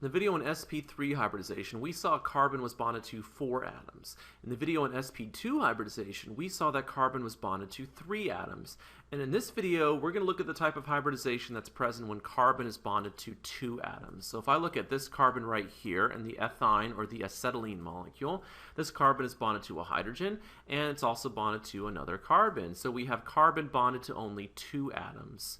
In the video on sp3 hybridization, we saw carbon was bonded to 4 atoms. In the video on sp2 hybridization, we saw that carbon was bonded to 3 atoms. And in this video, we're going to look at the type of hybridization that's present when carbon is bonded to 2 atoms. So if I look at this carbon right here and the ethine or the acetylene molecule, this carbon is bonded to a hydrogen and it's also bonded to another carbon. So we have carbon bonded to only 2 atoms.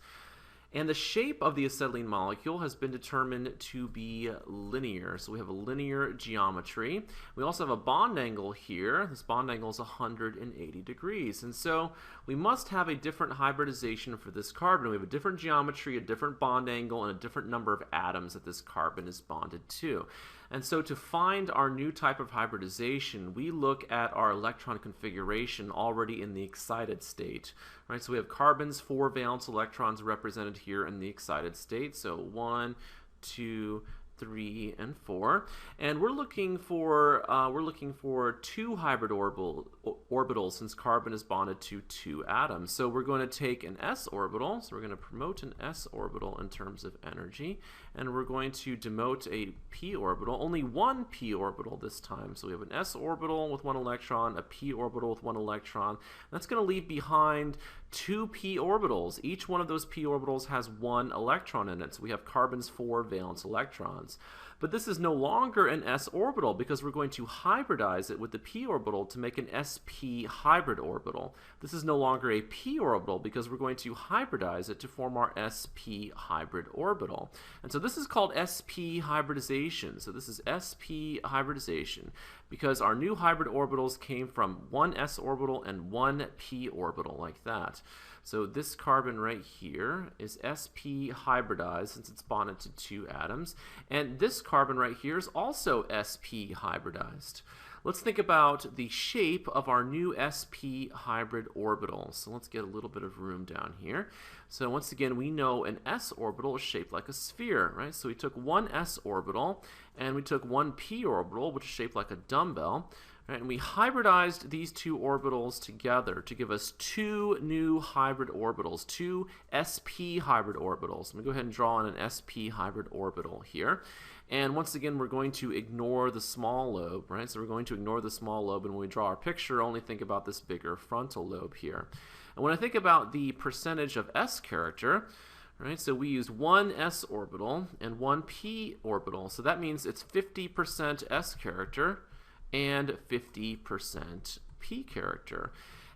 And the shape of the acetylene molecule has been determined to be linear. So we have a linear geometry. We also have a bond angle here. This bond angle is 180 degrees. And so we must have a different hybridization for this carbon. We have a different geometry, a different bond angle, and a different number of atoms that this carbon is bonded to. And so to find our new type of hybridization, we look at our electron configuration already in the excited state. Right? So we have carbon's 4 valence electrons represented here in the excited state. So 1, 2, 3, and 4, and we're looking for 2 hybrid orbitals since carbon is bonded to 2 atoms. So we're going to take an s orbital, so we're going to promote an s orbital in terms of energy, and we're going to demote a p orbital, only 1 p orbital this time. So we have an s orbital with 1 electron, a p orbital with 1 electron. That's going to leave behind 2 p orbitals. Each one of those p orbitals has 1 electron in it. So we have carbon's 4 valence electrons. But this is no longer an s orbital because we're going to hybridize it with the p orbital to make an sp hybrid orbital. This is no longer a p orbital because we're going to hybridize it to form our sp hybrid orbital. And so this is called sp hybridization. So this is sp hybridization because our new hybrid orbitals came from 1 s orbital and 1 p orbital, like that. So this carbon right here is sp hybridized since it's bonded to 2 atoms, and this carbon right here is also sp hybridized. Let's think about the shape of our new sp hybrid orbital. So let's get a little bit of room down here. So once again, we know an s orbital is shaped like a sphere, right? So we took 1 s orbital and we took 1 p orbital, which is shaped like a dumbbell. Right, and we hybridized these 2 orbitals together to give us 2 new hybrid orbitals, 2 sp hybrid orbitals. I'm going to go ahead and draw in an sp hybrid orbital here. And once again, we're going to ignore the small lobe, right? So we're going to ignore the small lobe, and when we draw our picture, only think about this bigger frontal lobe here. And when I think about the percentage of s character, right, so we use 1 s orbital and 1 p orbital. So that means it's 50% s character and 50% p character.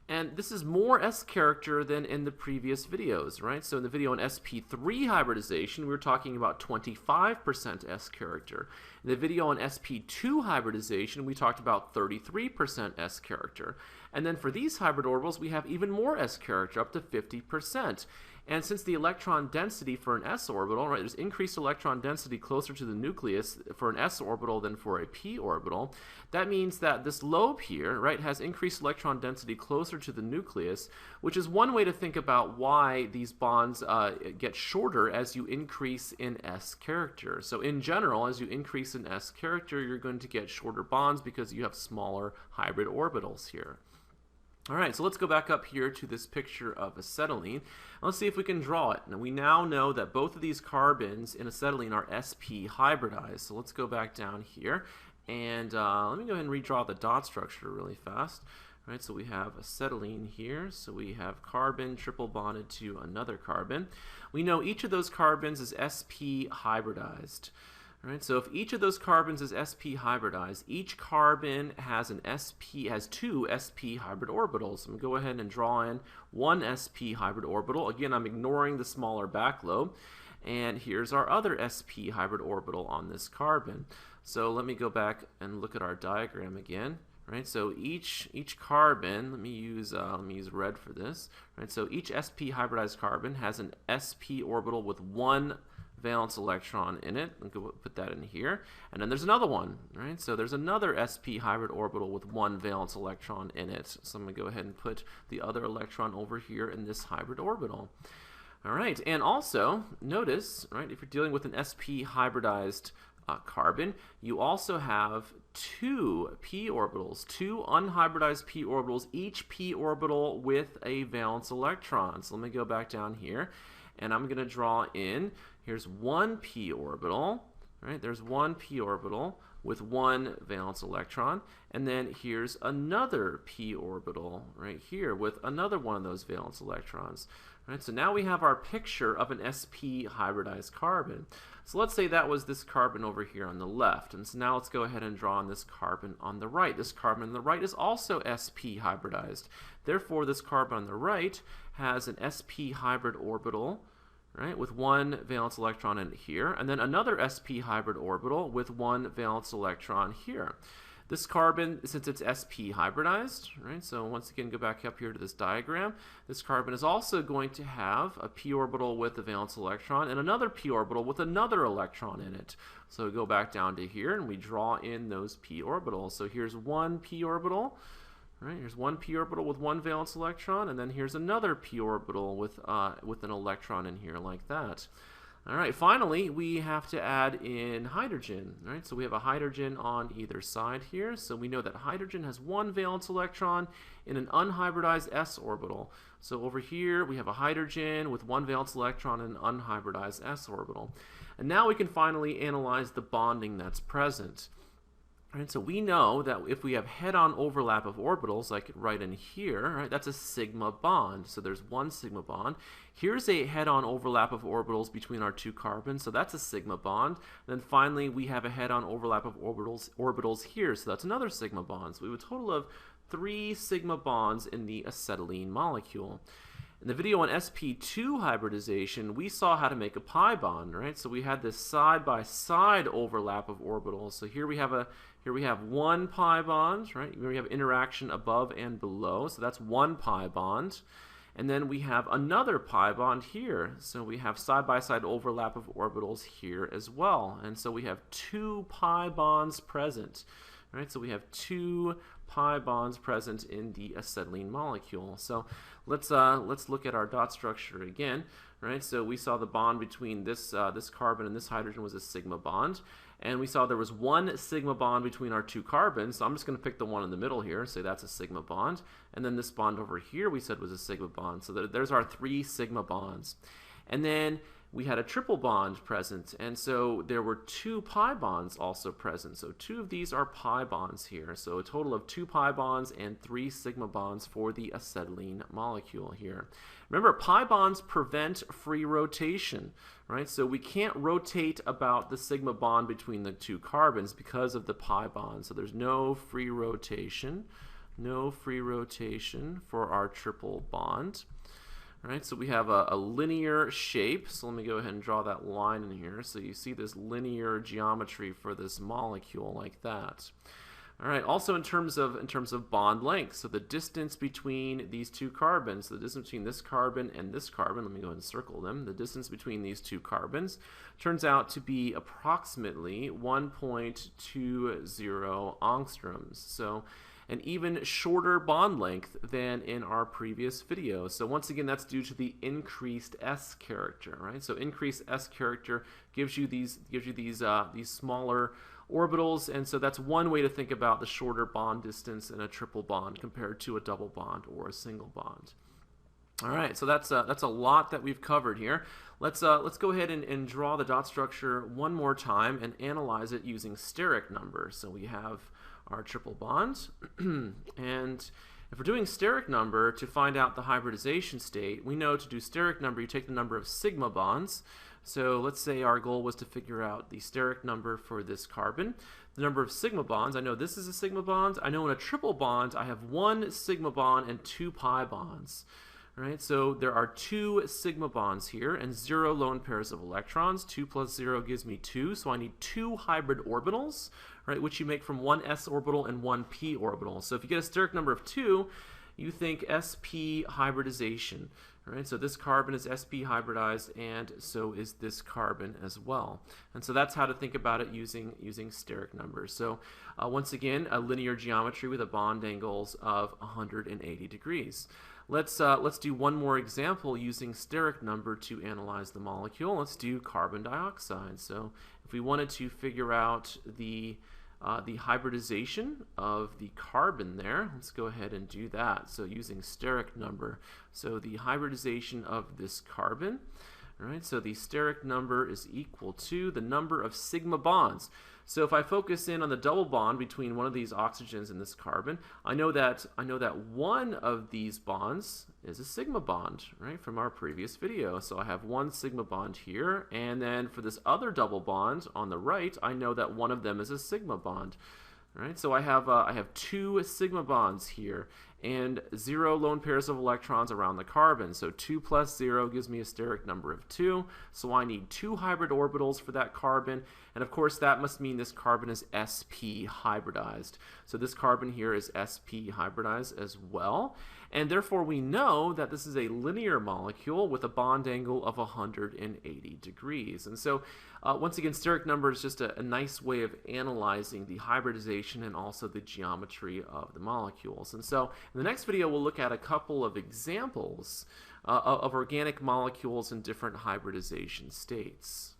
And this is more s character than in the previous videos, right? So in the video on sp3 hybridization, we were talking about 25% s character. In the video on sp2 hybridization, we talked about 33% s character. And then for these hybrid orbitals, we have even more s character, up to 50%. And since the electron density for an s orbital, right, there's increased electron density closer to the nucleus for an s orbital than for a p orbital, that means that this lobe here, right, has increased electron density closer to the nucleus, which is one way to think about why these bonds get shorter as you increase in s character. So in general, as you increase in s character, you're going to get shorter bonds because you have smaller hybrid orbitals here. All right, so let's go back up here to this picture of acetylene. Let's see if we can draw it. Now we now know that both of these carbons in acetylene are sp hybridized. So let's go back down here and let me go ahead and redraw the dot structure really fast. All right, so we have acetylene here. So we have carbon triple bonded to another carbon. We know each of those carbons is sp hybridized. Right, so if each of those carbons is sp hybridized, each carbon has 2 sp hybrid orbitals. I'm going to go ahead and draw in 1 sp hybrid orbital. Again, I'm ignoring the smaller back lobe. And here's our other sp hybrid orbital on this carbon. So let me go back and look at our diagram again. Right, so each carbon, let me use red for this. Right, so each sp hybridized carbon has an sp orbital with 1 valence electron in it. I'm going to put that in here. And then there's another one, right? So there's another sp hybrid orbital with 1 valence electron in it. So I'm going to go ahead and put the other electron over here in this hybrid orbital. All right, and also notice, right, if you're dealing with an sp hybridized carbon, you also have 2 p orbitals, 2 unhybridized p orbitals, each p orbital with a valence electron. So let me go back down here, and I'm going to draw in, here's 1 p orbital, right? There's one p orbital with one valence electron, and then here's another p orbital right here with another one of those valence electrons. Right, so now we have our picture of an sp hybridized carbon. So let's say that was this carbon over here on the left, and so now let's go ahead and draw on this carbon on the right. This carbon on the right is also sp hybridized. Therefore, this carbon on the right has an sp hybrid orbital, right, with one valence electron in here, and then another sp hybrid orbital with one valence electron here. This carbon, since it's sp hybridized, right, so once again go back up here to this diagram, this carbon is also going to have a p orbital with a valence electron and another p orbital with another electron in it. So we go back down to here and we draw in those p orbitals. So here's one p orbital, right, here's one p orbital with one valence electron, and then here's another p orbital with an electron in here like that. All right, finally, we have to add in hydrogen, right? So we have a hydrogen on either side here. So we know that hydrogen has one valence electron in an unhybridized s orbital. So over here, we have a hydrogen with one valence electron in an unhybridized s orbital. And now we can finally analyze the bonding that's present. Right, so we know that if we have head-on overlap of orbitals, like right in here, right, that's a sigma bond. So there's one sigma bond. Here's a head-on overlap of orbitals between our two carbons, so that's a sigma bond. And then finally, we have a head-on overlap of orbitals here, so that's another sigma bond. So we have a total of 3 sigma bonds in the acetylene molecule. In the video on sp2 hybridization, we saw how to make a pi bond, right? So we had this side-by-side overlap of orbitals. So here we have one pi bond, right? Here we have interaction above and below, so that's one pi bond. And then we have another pi bond here. So we have side-by-side overlap of orbitals here as well. And so we have 2 pi bonds present, right? So we have 2 pi bonds present in the acetylene molecule. So let's look at our dot structure again, right? So we saw the bond between this carbon and this hydrogen was a sigma bond, and we saw there was one sigma bond between our two carbons. So I'm just going to pick the one in the middle here, say that's a sigma bond, and then this bond over here we said was a sigma bond. So there's our 3 sigma bonds, and then we had a triple bond present, and so there were 2 pi bonds also present. So 2 of these are pi bonds here. So a total of 2 pi bonds and 3 sigma bonds for the acetylene molecule here. Remember, pi bonds prevent free rotation, right? So we can't rotate about the sigma bond between the 2 carbons because of the pi bond. So there's no free rotation for our triple bond. All right, so we have a linear shape. So let me go ahead and draw that line in here. So you see this linear geometry for this molecule like that. All right, also in terms of bond length, so the distance between these 2 carbons, the distance between this carbon and this carbon, let me go ahead and circle them, the distance between these 2 carbons turns out to be approximately 1.20 angstroms. So an even shorter bond length than in our previous video. So once again, that's due to the increased S character, right? So increased S character gives you these smaller orbitals, and so that's one way to think about the shorter bond distance in a triple bond compared to a double bond or a single bond. All right, so that's a lot that we've covered here. Let's go ahead and draw the dot structure one more time and analyze it using steric number. So we have our triple bonds, and if we're doing steric number to find out the hybridization state, we know to do steric number you take the number of sigma bonds. So let's say our goal was to figure out the steric number for this carbon. The number of sigma bonds, I know this is a sigma bond. I know in a triple bond I have 1 sigma bond and 2 pi bonds. Right, so there are 2 sigma bonds here and 0 lone pairs of electrons. 2 plus 0 gives me 2, so I need 2 hybrid orbitals, right, which you make from 1 s orbital and 1 p orbital. So if you get a steric number of 2, you think sp hybridization. Right, so this carbon is sp hybridized, and so is this carbon as well. And so that's how to think about it using steric numbers. So once again, a linear geometry with a bond angles of 180 degrees. Let's do one more example using steric number to analyze the molecule. Let's do carbon dioxide. So if we wanted to figure out the hybridization of the carbon there, let's go ahead and do that. So using steric number, so the hybridization of this carbon, All right, so the steric number is equal to the number of sigma bonds. So if I focus in on the double bond between one of these oxygens and this carbon, I know that one of these bonds is a sigma bond, right, from our previous video. So I have one sigma bond here, and then for this other double bond on the right, I know that one of them is a sigma bond. Right, so I have two sigma bonds here and 0 lone pairs of electrons around the carbon. So 2 plus 0 gives me a steric number of 2. So I need 2 hybrid orbitals for that carbon. And of course that must mean this carbon is sp hybridized. So this carbon here is sp hybridized as well. And therefore we know that this is a linear molecule with a bond angle of 180 degrees. And so once again, steric number is just a nice way of analyzing the hybridization and also the geometry of the molecules. And so in the next video, we'll look at a couple of examples of organic molecules in different hybridization states.